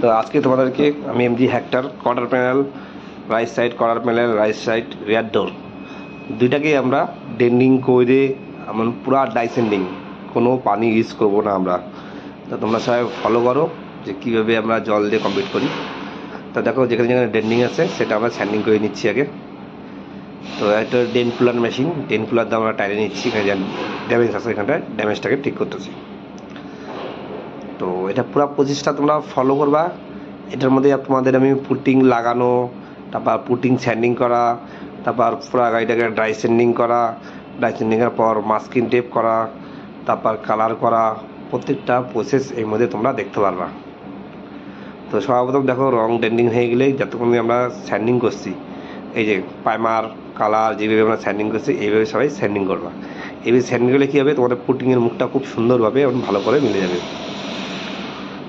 তো আজকে তোমাদেরকে আমি MG Hector quarter panel, right side quarter panel, right side rear door দুইটাকেই আমরা ডেন্ডিং করে এমন পুরা ডাইসেন্ডিং, কোনো পানি ইউজ করবো না আমরা। তো তোমরা সবাই ফলো করো যে কীভাবে আমরা জল দিয়ে কমপ্লিট করি। তো দেখো যেখানে যেখানে ডেন্ডিং আছে সেটা আমরা স্যান্ডিং করে নিচ্ছি আগে। তো একটা ডেন ফুলার মেশিন, ডেন ফুলার দিয়ে আমরা টাইরে নিচ্ছি, এখানে ড্যামেজ আছে এখানটায় ড্যামেজটাকে ঠিক করতেছি। তো এটা পুরো প্রসেসটা তোমরা ফলো করবা। এটার মধ্যে তোমাদের আমি পুটিং লাগানো, তারপর পুটিং স্যান্ডিং করা, তারপর পুরো গাড়িটাকে ড্রাই স্যান্ডিং করা, ড্রাই স্যান্ডিংয়ের পর মাস্কিং টেপ করা, তারপর কালার করা, প্রত্যেকটা প্রসেস এর মধ্যে তোমরা দেখতে পারবা। তো সর্বপ্রথম দেখো রং ডেন্ডিং হয়ে গেলে যতক্ষণ আমরা স্যান্ডিং করছি, এই যে প্রাইমার কালার যেভাবে আমরা স্যান্ডিং করছি এইভাবে সবাই স্যান্ডিং করবা। এইভাবে স্যান্ডিং করলে কী হবে, তোমাদের পুটিংয়ের মুখটা খুব সুন্দরভাবে এবং ভালো করে মিলে যাবে।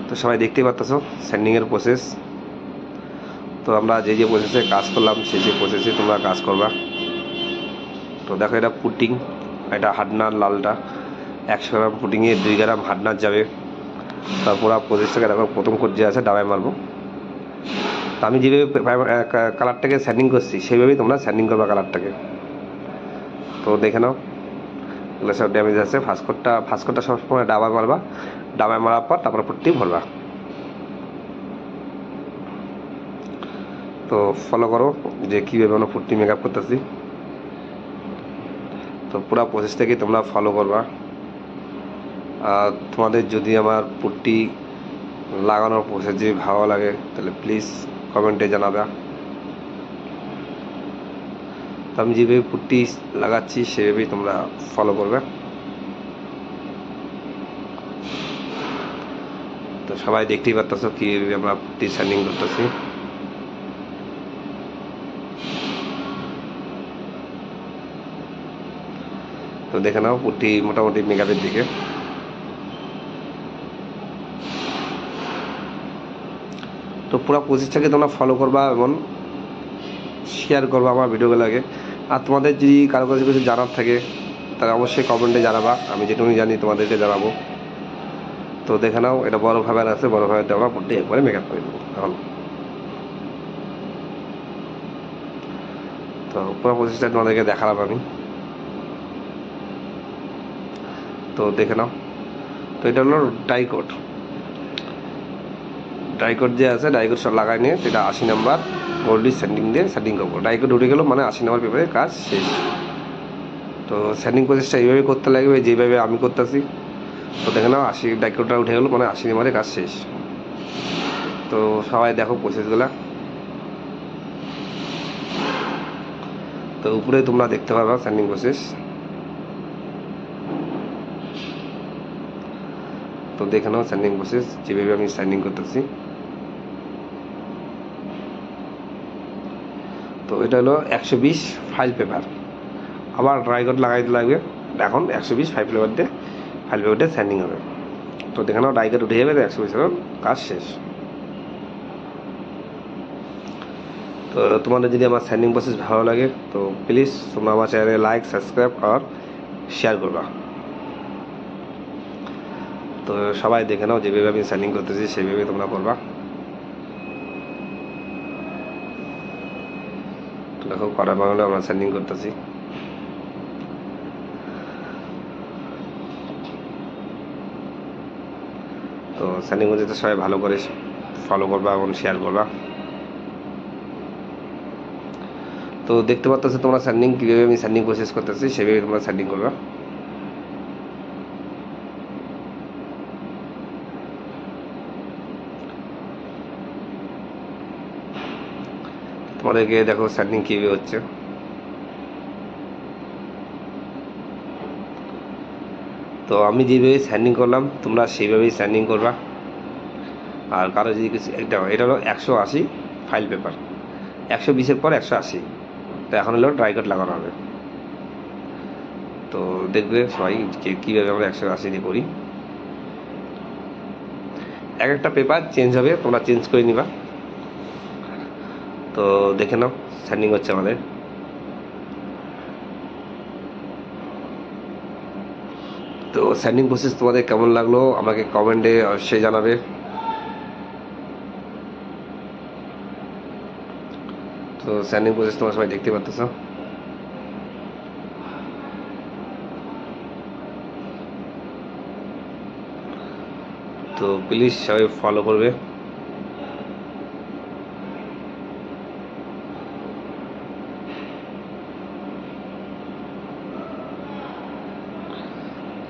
তো সবাই দেখতেই পাচ্ছো স্যান্ডিংয়ের প্রসেস। তো আমরা যে যে প্রসেসে কাজ করলাম সেই যে প্রসেসে তোমরা কাজ করবা। তো দেখো এটা পুটিং, এটা হার্ডনার লালটা 100 গ্রাম পুটিংয়ে 2 গ্রাম হার্ডনার যাবে। তারপর প্রসেসটাকে দেখো প্রথম যে আছে ডাবায় মারবো। তো আমি যেভাবে কালারটাকে স্যান্ডিং করছি সেইভাবেই তোমরা স্যান্ডিং করবা কালারটাকে। তো দেখে নাও এগুলো সব ড্যামেজ আছে। ফাস্টকোটটা সবসময় ডাবায় মারবা, ডাবায় মারার পর তারপর পুট্টি ভরবা। তো ফলো করো যে কীভাবে আমরা পুট্টি মেকআপ করতেছি। তো পুরো প্রসেসটাকে তোমরা ফলো করবা। আর তোমাদের যদি আমার পুট্টি লাগানোর প্রসেস যদি ভালো লাগে তাহলে প্লিজ কমেন্টে জানাবে। তো আমি যেভাবে পুট্টি লাগাচ্ছি সেভাবেই তোমরা ফলো করবে। তো সবাই দেখতেই পারতেছো কীভাবে আমরা পুট্টি স্যান্ডিং করতেছি। তো দেখে নাও পুট্টি মোটামুটি মেকআপের দিকে। তো পুরো প্রসেসটাকে তোমরা ফলো করবা এবং শেয়ার করবা আমার ভিডিওগুলোকে। আর তোমাদের যদি কারো কাছে কিছু জানার থাকে তাহলে অবশ্যই কমেন্টে জানাবা, আমি যেটুকু জানি তোমাদেরকে জানাবো। তো দেখে নাও এটা বড় ফাইবার আছে, বড় ফাইবারটা আমরা পুট্টি একবারে মেকআপ করে দেবো এখন। তো পুরো প্রসেসটা তোমাদেরকে দেখালাম আমি। তো দেখে নাও। তো এটা হলো ডাইকোট যে আছে, ডাইকোট সব লাগাই নিয়ে সেটা 80 নাম্বার গোল্ডি স্যান্ডিং দিয়ে স্যান্ডিং করবো। ডাইকোট উঠে গেলো মানে 80 নাম্বার পেপারে কাজ শেষ। তো স্যান্ডিং প্রসেসটা এইভাবে করতে লাগবে যেভাবে আমি করতেছি। তো দেখে নাও 80 ডাইকোটটা উঠে গেলো মানে 80 নাম্বারে কাজ শেষ। তো সবাই দেখো প্রসেসগুলা। তো উপরে তোমরা দেখতে পারবা স্যান্ডিং প্রসেস। তো দেখে নাও স্যান্ডিং প্রসেস যেভাবে আমি স্যান্ডিং করতেছি। তো এটা হলো 120 ফাইল পেপার, আবার ড্রাইকোট লাগাইতে লাগবে। এখন 120 ফাইল পেপার দিয়ে স্যান্ডিং হবে। তো দেখে নাও ড্রাইকোট উঠে যাবে, 120 কাজ শেষ। তো তোমাদের যদি আমার স্যান্ডিং প্রসেস ভালো লাগে তো প্লিজ তোমরা আমার চ্যানেলে লাইক, সাবস্ক্রাইব আর শেয়ার করবা। তো সবাই দেখে নাও যেভাবে আমি স্যান্ডিং করতেছি সেইভাবে তোমরা করবা। দেখো কড়া বাংলা আমরা স্যান্ডিং করতেছি। তো স্যান্ডিং করতে সবাই ভালো করে ফলো করবা এবং শেয়ার করবা। তো দেখতে পাচ্ছ তোমরা স্যান্ডিং কীভাবে আমি স্যান্ডিং প্রসেস করতেছি সেভাবে তোমরা স্যান্ডিং করবা। তোমাদেরকে দেখো স্যান্ডিং কীভাবে হচ্ছে। তো আমি যেভাবে স্যান্ডিং করলাম তোমরা সেইভাবেই স্যান্ডিং করবা। আর কারো যদি কিছু এটা হলো 180 ফাইল পেপার, 120-এর পর 180। তো এখন হলো ড্রাইকোট লাগানো হবে। তো দেখবে সবাই কীভাবে আমরা 180 দিয়ে করি। এক একটা পেপার চেঞ্জ হবে, তোমরা চেঞ্জ করে নিবা। তো দেখে নাও স্যান্ডিং হচ্ছে আমাদের। তো স্যান্ডিং প্রসেস তোমাদের কেমন লাগলো আমাকে কমেন্টে অবশ্যই জানাবে। তো স্যান্ডিং প্রসেস তোমরা সবাই দেখতে পাচ্ছ। তো প্লিজ সবাই ফলো করবে।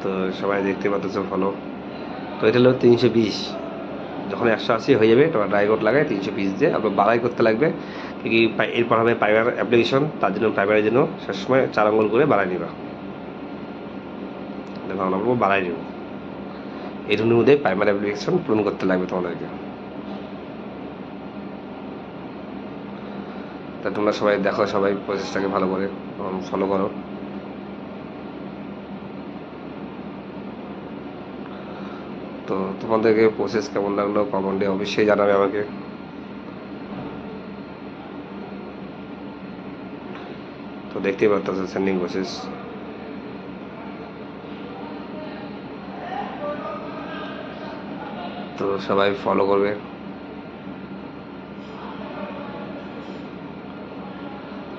তো সবাই দেখতে পাচ্ছ ফলো। তো এটা হলো 320, যখন 180 হয়ে যাবে তোমার ড্রাই কোট লাগায় 320 দিয়ে আপনার বাড়াই করতে লাগবে, কি এরপর হবে প্রাইমার অ্যাপ্লিকেশন। তার জন্য প্রাইমারের জন্য সবসময় 4 আঙ্গুল করে বাড়াই নিবা। দেখো আমরা বাড়াই নেব, এই রুমের মধ্যে প্রাইমারি অ্যাপ্লিকেশন পূরণ করতে লাগবে তোমাদেরকে। তা তোমরা সবাই দেখো, সবাই প্রসেসটাকে ভালো করে ফলো করো। তো তোমাদেরকে প্রসেস কেমন লাগলো কমেন্টে অবশ্যই জানাবে আমাকে। তো দেখতেই পাচ্ছ সেন্ডিং প্রসেস। তো সবাই ফলো করবে।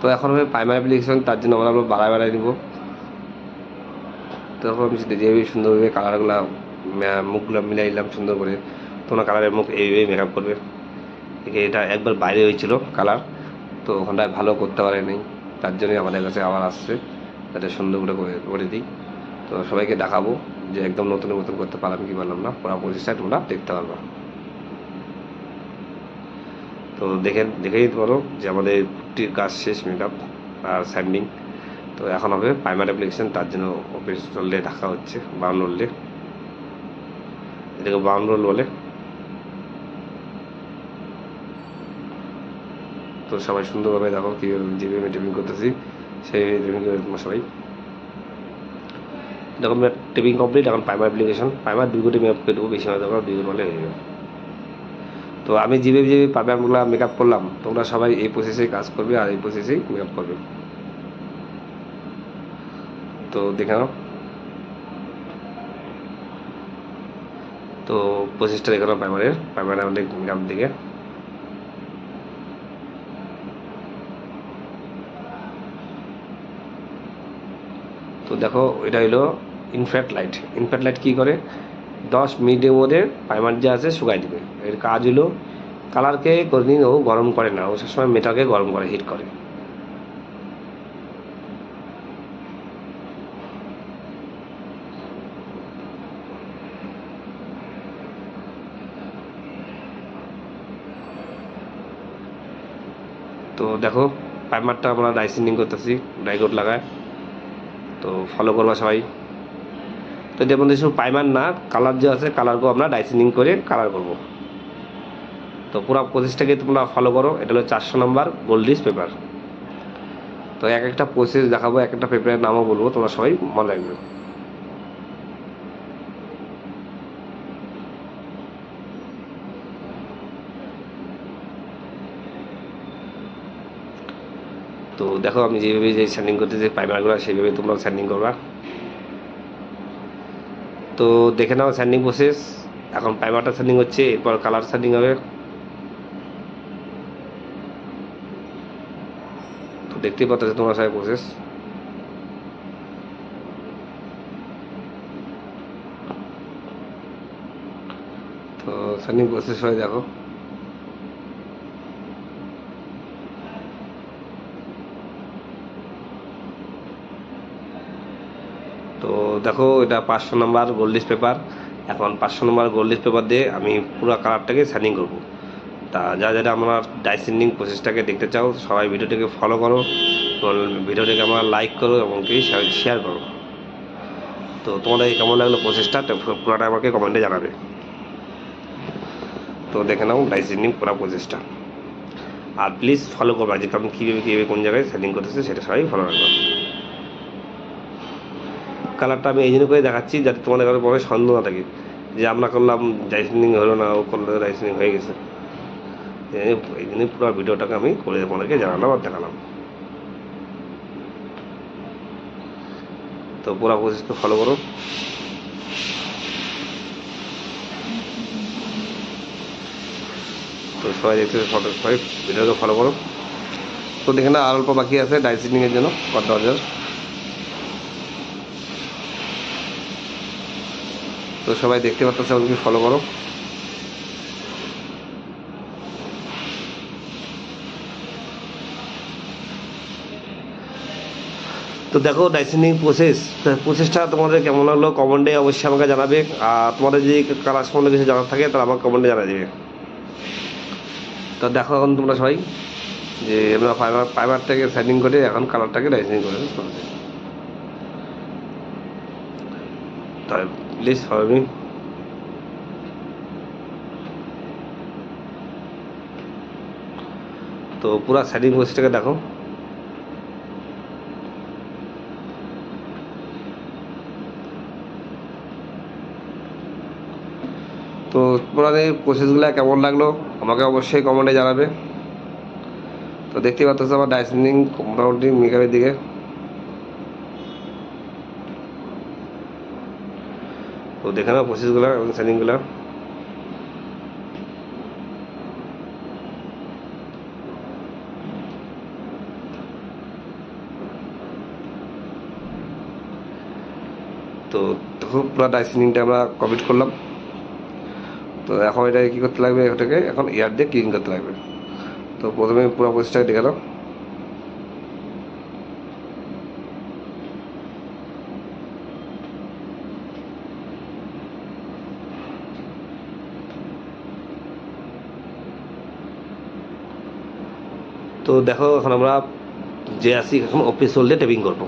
তো এখন হবে প্রাইমারি অ্যাপ্লিকেশন, তার জন্য আমরা বাড়াই নিব। তখন আমি যেভাবে সুন্দরভাবে কালারগুলো মুখগুলো মিলাই নিলাম সুন্দর করে। তোমরা কালারের মুখ এইভাবে মেকআপ করবে। এটা একবার বাইরে হয়েছিল কালার, তো ওখানটায় ভালো করতে পারেনি, তার জন্যই আমাদের কাছে আবার আসছে, যাতে সুন্দর করে করে দিই। তো সবাইকে দেখাবো যে একদম নতুন নতুন করতে পারলাম কি পারলাম না, পুরো প্রসেসটা তোমরা দেখতে পারবা। তো দেখে দিতে পারো যে আমাদের পুটির কাজ শেষ, মেকআপ আর স্যান্ডিং। তো এখন হবে প্রাইমার অ্যাপ্লিকেশন, তার জন্য অফিস রোলে ঢাকা হচ্ছে, বাউন্ড রোলে, এটাকে বাউন্ড রোল বলে। তো সবাই সুন্দরভাবে দেখো কীভাবে যেভাবে টেপিং করতেছি সেইভাবে টেপিং করে তোমরা সবাই। যখন টেপিং কমপ্লিট, এখন প্রাইমার অ্যাপ্লিকেশন, প্রাইমার 2 কোটি মেকআপ করে দেবো, বেশি মাত্রা 2 কোটি হলে হয়ে যাবে। তো আমি যেভাবে প্রাইমারগুলো মেকআপ করলাম, তোমরা সবাই এই প্রসেসেই কাজ করবে আর এই প্রসেসেই মেকআপ করবে। তো দেখে নাও, তো প্রসেসটা দেখে নাও প্রাইমারের আমাদের মেকআপ দিকে। তো দেখো এটা হলো ইনফ্যাক্ট লাইট কি করে, 10 মিনিটের মধ্যে প্রাইমার যে আছে শুকাই দিবে। এর কাজ হলো কালারকে কোনদিন ও গরম করে না, ও সবসময় মেটালকে গরম করে, হিট করে। তো দেখো প্রাইমারটা আমরা ডাইসেন্ডিং করতেছি, ড্রাইকোট লাগায়। তো ফলো করবা সবাই। তো যেমন শুধু প্রাইমার না, কালার যে আছে কালারকেও আমরা ডাইসেন্ডিং করে কালার করব। তো পুরো প্রসেসটাকে তোমরা ফলো করো। এটা হলো 400 নম্বর গোল্ডিস পেপার। তো এক একটা প্রসেস দেখাবো, এক একটা পেপারের নামও বলবো, তোমরা সবাই মনে রাখবে। তো দেখো আমি যেভাবে যে স্যান্ডিং করতেছি প্রাইমারগুলো, সেইভাবে তোমরাও স্যান্ডিং করবা। তো দেখে নাও স্যান্ডিং প্রসেস। এখন প্রাইমারটা স্যান্ডিং হচ্ছে, এরপর কালার স্যান্ডিং হবে। তো দেখতেই পাচ্ছ তোমরা সবাই প্রসেস। তো স্যান্ডিং প্রসেস হয়ে দেখো। তো দেখো এটা 500 নম্বর গোল্ডিস পেপার। এখন 500 নম্বর গোল্ডিস পেপার দিয়ে আমি পুরো কালারটাকে স্যান্ডিং করব। তা যারা আমার ডাইসেন্ডিং প্রসেসটাকে দেখতে চাও, সবাই ভিডিওটাকে ফলো করো, ভিডিওটাকে আমার লাইক করো এবং কি শেয়ার করো। তো তোমাদের কেমন লাগলো প্রসেসটা, পুরোটা আমাকে কমেন্টে জানাবে। তো দেখে নাও ডাইসেন্ডিং পুরো প্রসেসটা, আর প্লিজ ফলো করবা যে আমি কীভাবে কোন জায়গায় সেটিং করতেছে সেটা সবাই ফলো রাখবা। কালারটা আমি এই জন্য করে দেখাচ্ছি যাতে তোমাদের কারো পরে সন্দেহ না থাকে যে আমরা করলাম ডাইসেন্ডিং হলো না, ও করলে ডাইসেন্ডিং হয়ে গেছে। এই জন্যই পুরো ভিডিওটাকে আমি করে তোমাদেরকে জানালাম আর দেখালাম। তো পুরো প্রসেসটা ফলো করো। তো সবাই দেখতে সবাই ভিডিওকে ফলো করো। তো দেখে না আর অল্প বাকি আছে ডাই সিডিংয়ের জন্য কট দরজার। তো সবাই দেখতে পাচ্ছ, আমাকে ফলো করো। তো দেখো ডাইসেন্ডিং প্রসেসটা তোমাদের কেমন লাগলো কমেন্টে অবশ্যই আমাকে জানাবে। আর তোমাদের যদি কালার সম্বন্ধে কিছু জানার থাকে তাহলে আমাকে কমেন্টে জানা দেবে। তো দেখো এখন তোমরা সবাই যে আমরা ফাইবারটাকে সাইডিং করে এখন কালারটাকে ডাইসেন্ডিং করে তাই প্লিজ ফলো মি। তো পুরো সাইডিং প্রসেসটাকে দেখো। তো তোমাদের প্রসেসগুলো কেমন লাগলো আমাকে অবশ্যই কমেন্টে জানাবে। তো দেখতে পাচ্ছ আমার ডাইসেন্ডিং মোটামুটি মেকআপের দিকে। তো দেখে নাও প্রসেসগুলো এবং সেটিংগুলো। তো দেখো পুরো ডাইসেন্ডিংটা আমরা কমপ্লিট করলাম। তো এখন এটাকে কী করতে লাগবে, এটাকে এখন এয়ার দিয়ে ক্লিন করতে লাগবে। তো প্রথমে পুরো প্রসেসটাকে দেখে নাও। তো দেখো এখন আমরা যে আসি এখন অফিস হোল্ডে টেপিং করবো।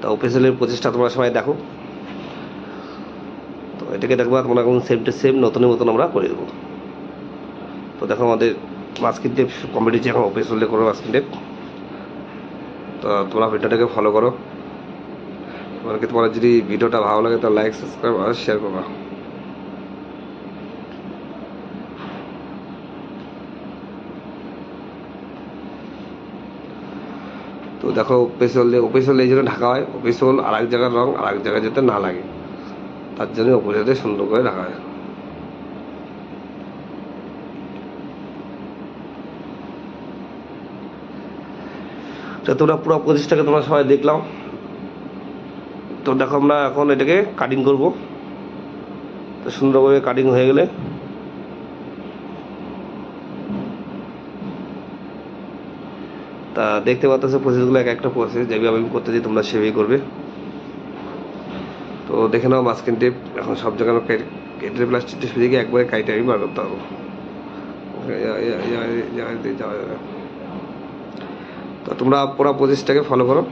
তো অফিস হোল্ডের প্রচেষ্টা তোমরা সবাই দেখো। তো এটাকে দেখবো তোমরা এখন সেম টু সেম নতুনের মতন আমরা করে দেবো। তো দেখো আমাদের মাস্কিং টেপ কমপ্লিট হচ্ছে, এখন অফিস হোল্ডে করবো মাস্কিং টেপ। তো তোমরা ভিডিওটাকে ফলো করো। তোমাকে তোমার যদি ভিডিওটা ভালো লাগে তাহলে লাইক সাবস্ক্রাইব আর শেয়ার করবা। তো দেখো অফিস হোল এই জন্য ঢাকা হয়, অফিস হোল আর এক জায়গার রং আর এক জায়গায় যাতে না লাগে তার জন্য অফিস হোলটা সুন্দর করে ঢাকা হয়। তো তোমরা পুরো প্রচেষ্টাকে তোমরা সবাই দেখলাম। তো দেখো আমরা এখন এটাকে কাটিং করব। তো সুন্দরভাবে কাটিং হয়ে গেলে তা দেখতে পাচ্ছ প্রসেসগুলো এক একটা প্রসেস যেভাবে আমি করতেছি তোমরা সেভাবেই করবে। তো দেখে নাও মাস্কিং টেপ এখন সব জায়গায় কেটে প্লাস্টিক টেপ দিকে একবারে কাইটে আমি বার করতে হবে। তো তোমরা পুরো প্রসেসটাকে ফলো করো।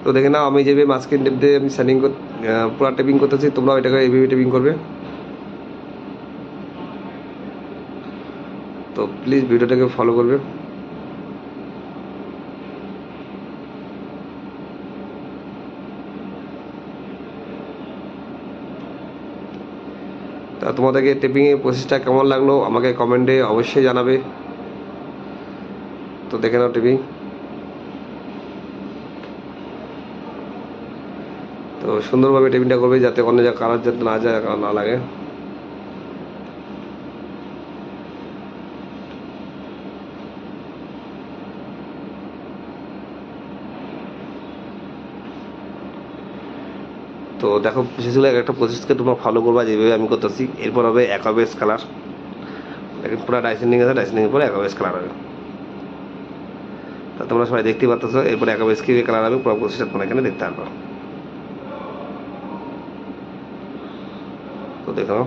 তো দেখে নাও আমি যেভাবে মাস্কিং টেপ দিয়ে আমি শাইনিং পুরো টেপিং করতেছি তোমরাও এটাকে এইভাবে টেপিং করবে। তো প্লিজ ভিডিওটাকে ফলো করবে। তা তোমাদেরকে টেপিংয়ের প্রসেসটা কেমন লাগলো আমাকে কমেন্টে অবশ্যই জানাবে। তো দেখে নাও টেপিং। তো সুন্দরভাবে টেপিংটা করবে যাতে অন্য জায়গায় কালার যাতে না যায় না লাগে। তো দেখো প্রসেসগুলো একটা প্রসেসকে তোমরা ফলো করবা যেভাবে আমি করতেছি। এরপর হবে অ্যাকোয়াবেস কালার। দেখেন পুরো ডাইসেন্ডিং আছে, ডাইসেন্ডিং পরে অ্যাকোয়াবেস কালার হবে। তা তোমরা সবাই দেখতেই পাচ্ছ। এরপর অ্যাকোয়াবেস কি কালার হবে পুরো প্রসেসটা তোমরা এখানে দেখতে পারবা। তো দেখো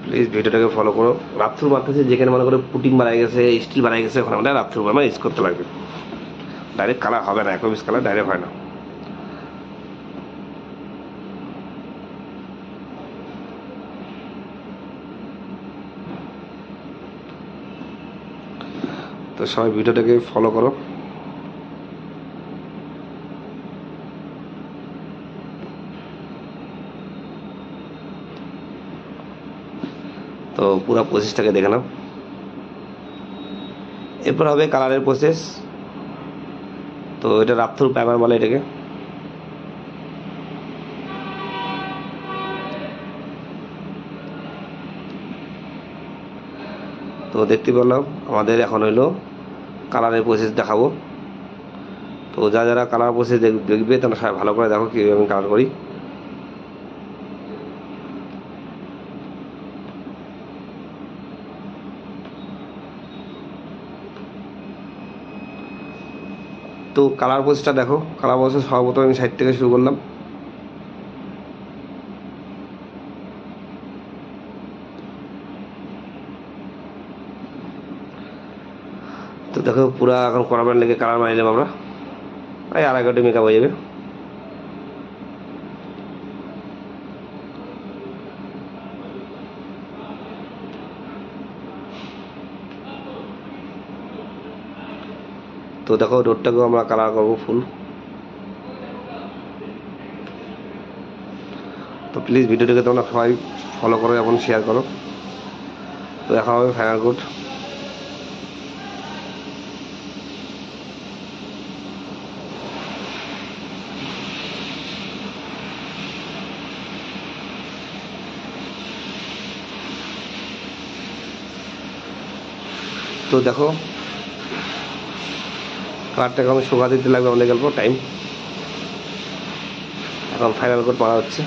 প্লিজ ভিডিওটাকে ফলো করো। রাপথুর মারতেছে যেখানে মনে করো পুটিং বানাই গেছে, স্টিল বানাই গেছে, ওখানে আমরা রাপথুর বানা ইউজ করতে লাগবে। ডাইরেক্ট কালার হবে না, অ্যাকোয়াবেস কালার ডাইরেক্ট হয় না। তো সবাই ভিডিওটাকে ফলো করো। তো পুরো প্রসেসটাকে দেখে নাও। এরপর হবে কালারের প্রসেস। তো এটা রাপথুর প্রাইমার বলে এটাকে। তো দেখতে পেলাম আমাদের এখন হইলো কালারের প্রসেস দেখাবো। তো যারা কালার প্রসেস দেখবে তারা সবাই ভালো করে দেখো কীভাবে আমি কালার করি। তো কালার প্রসেসটা দেখো। কালার প্রসেস সর্বপ্রথম আমি সাইড থেকে শুরু করলাম। তো দেখো পুরা এখন করাবেন লেগে কালার মারিলাম আমরা, এই আর একটা মেকআপ হয়ে যাবে। তো দেখো রোডটাকেও আমরা কালার করবো ফুল। তো প্লিজ ভিডিওটাকে তোমরা সবাই ফলো করো এবং শেয়ার করো। তো দেখা হবে ফাইনাল কোট। তো দেখো কালারটাকে আমি শুকা দিতে লাগবে অনেক অল্প টাইম। এখন ফাইনাল কোট মারা হচ্ছে।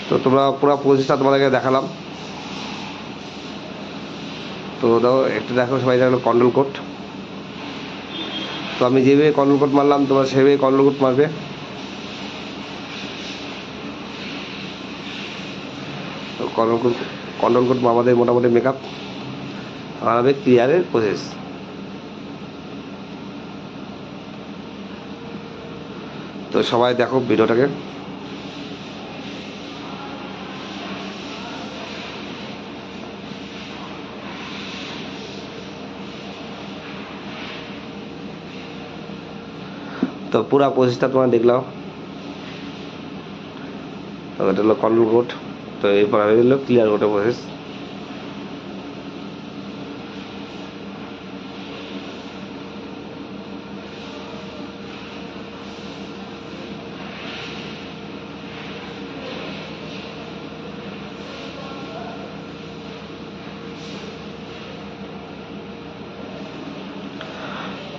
তো তোমরা পুরো প্রসেসটা তোমাদেরকে দেখালাম। তো দাও একটা দেখো সবাই দেখলো কন্ট্রোল কোড। তো আমি যেভাবে কন্ট্রোল কোড মারলাম তোমরা সেভাবে কন্ট্রোল কোড মারবে। তো কন্ট্রোল কোড আমাদের মোটামুটি মেকআপ বানাবে ক্লিয়ারের প্রসেস। তো সবাই দেখো ভিডিওটাকে। তো পুরা প্রসেসটা তোমার দেখলাম। তো এটা হলো কন্ট্রোল কোড। তো এরপর হলো ক্লিয়ার কোডের প্রসেস।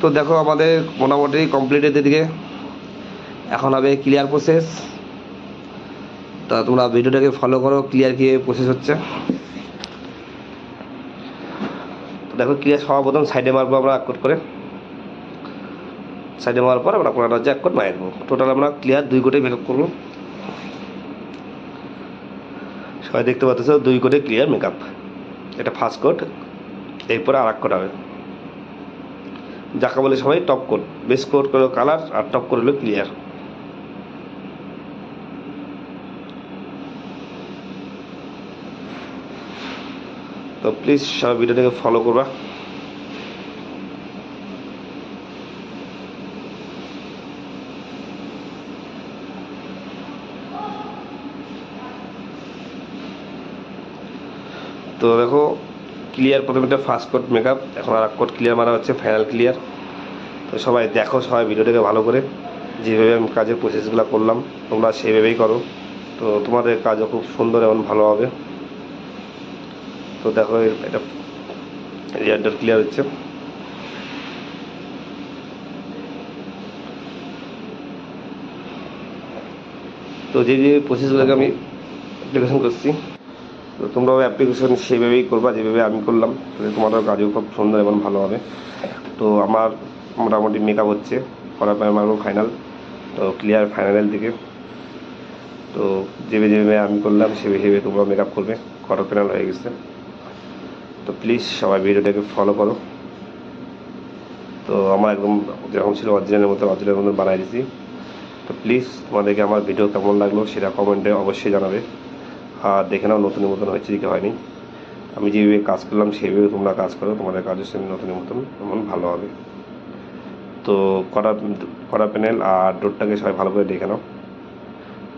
তো দেখো আমাদের মোটামুটি কমপ্লিটের দিকে এখন হবে ক্লিয়ার প্রসেস। তা তোমরা ভিডিওটাকে ফলো করো ক্লিয়ার কি প্রসেস হচ্ছে। দেখো ক্লিয়ার সর্বপ্রথম সাইডে মারবো আমরা এক কোট করে। সাইডে মারার পর আমরা পুরোটা হচ্ছে এক কোট মারি দেবো। টোটাল আমরা ক্লিয়ার 2 কোটে মেকআপ করবো। সবাই দেখতে পাচ্ছ 2 কোটে ক্লিয়ার মেকআপ। এটা ফার্স্ট কোট, এরপরে আর এক কোট হবে যাকে বলে সবাই টপ কোট। বেস কোট করলো কালার আর টপ কোট হলো ক্লিয়ার। তো প্লিজ সবাই ভিডিওটাকে ফলো করবা। তো দেখো ক্লিয়ার প্রথমে ফার্স্ট কোট মেকআপ, এখন আর এক কোট ক্লিয়ার মারা হচ্ছে, ফাইনাল ক্লিয়ার। তো সবাই দেখো সবাই ভিডিওটাকে ভালো করে। যেভাবে আমি কাজের প্রসেসগুলো করলাম তোমরা সেইভাবেই করো। তো তোমাদের কাজও খুব সুন্দর এবং ভালো হবে। তো দেখো এটা রিয়ারটা ক্লিয়ার হচ্ছে। তো যে যে প্রসেসগুলোকে আমি অ্যাপ্লিকেশন করছি তো তোমরাও অ্যাপ্লিকেশন সেইভাবেই করবা যেভাবে আমি করলাম। তাহলে তোমাদের কাজও খুব সুন্দর এবং ভালো হবে। তো আমার মোটামুটি মেকআপ হচ্ছে, করার পরে আমার ফাইনাল। তো ক্লিয়ার ফাইনালের দিকে। তো যেভাবে আমি করলাম সেভাবে তোমরা মেকআপ করবে। করার প্যানেল হয়ে গেছে। তো প্লিজ সবাই ভিডিওটাকে ফলো করো। তো আমার একদম যেরকম ছিল অরিজিনালের মতো বানাই দিয়েছি। তো প্লিজ তোমাদেরকে আমার ভিডিও কেমন লাগলো সেটা কমেন্টে অবশ্যই জানাবে। আর দেখে নাও নতুন হয়েছে কি হয়নি। আমি যেভাবে কাজ করলাম সেইভাবে তোমরা কাজ করো, তোমাদের কাজের সঙ্গে নতুন এমন ভালো হবে। তো কড়া প্যানেল আর ডোরটাকে সবাই ভালো করে দেখে নাও।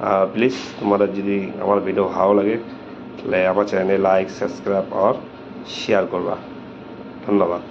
আর প্লিজ তোমাদের যদি আমার ভিডিও ভালো লাগে তাহলে আমার চ্যানেলে লাইক, সাবস্ক্রাইব আর শেয়ার করবা। ধন্যবাদ।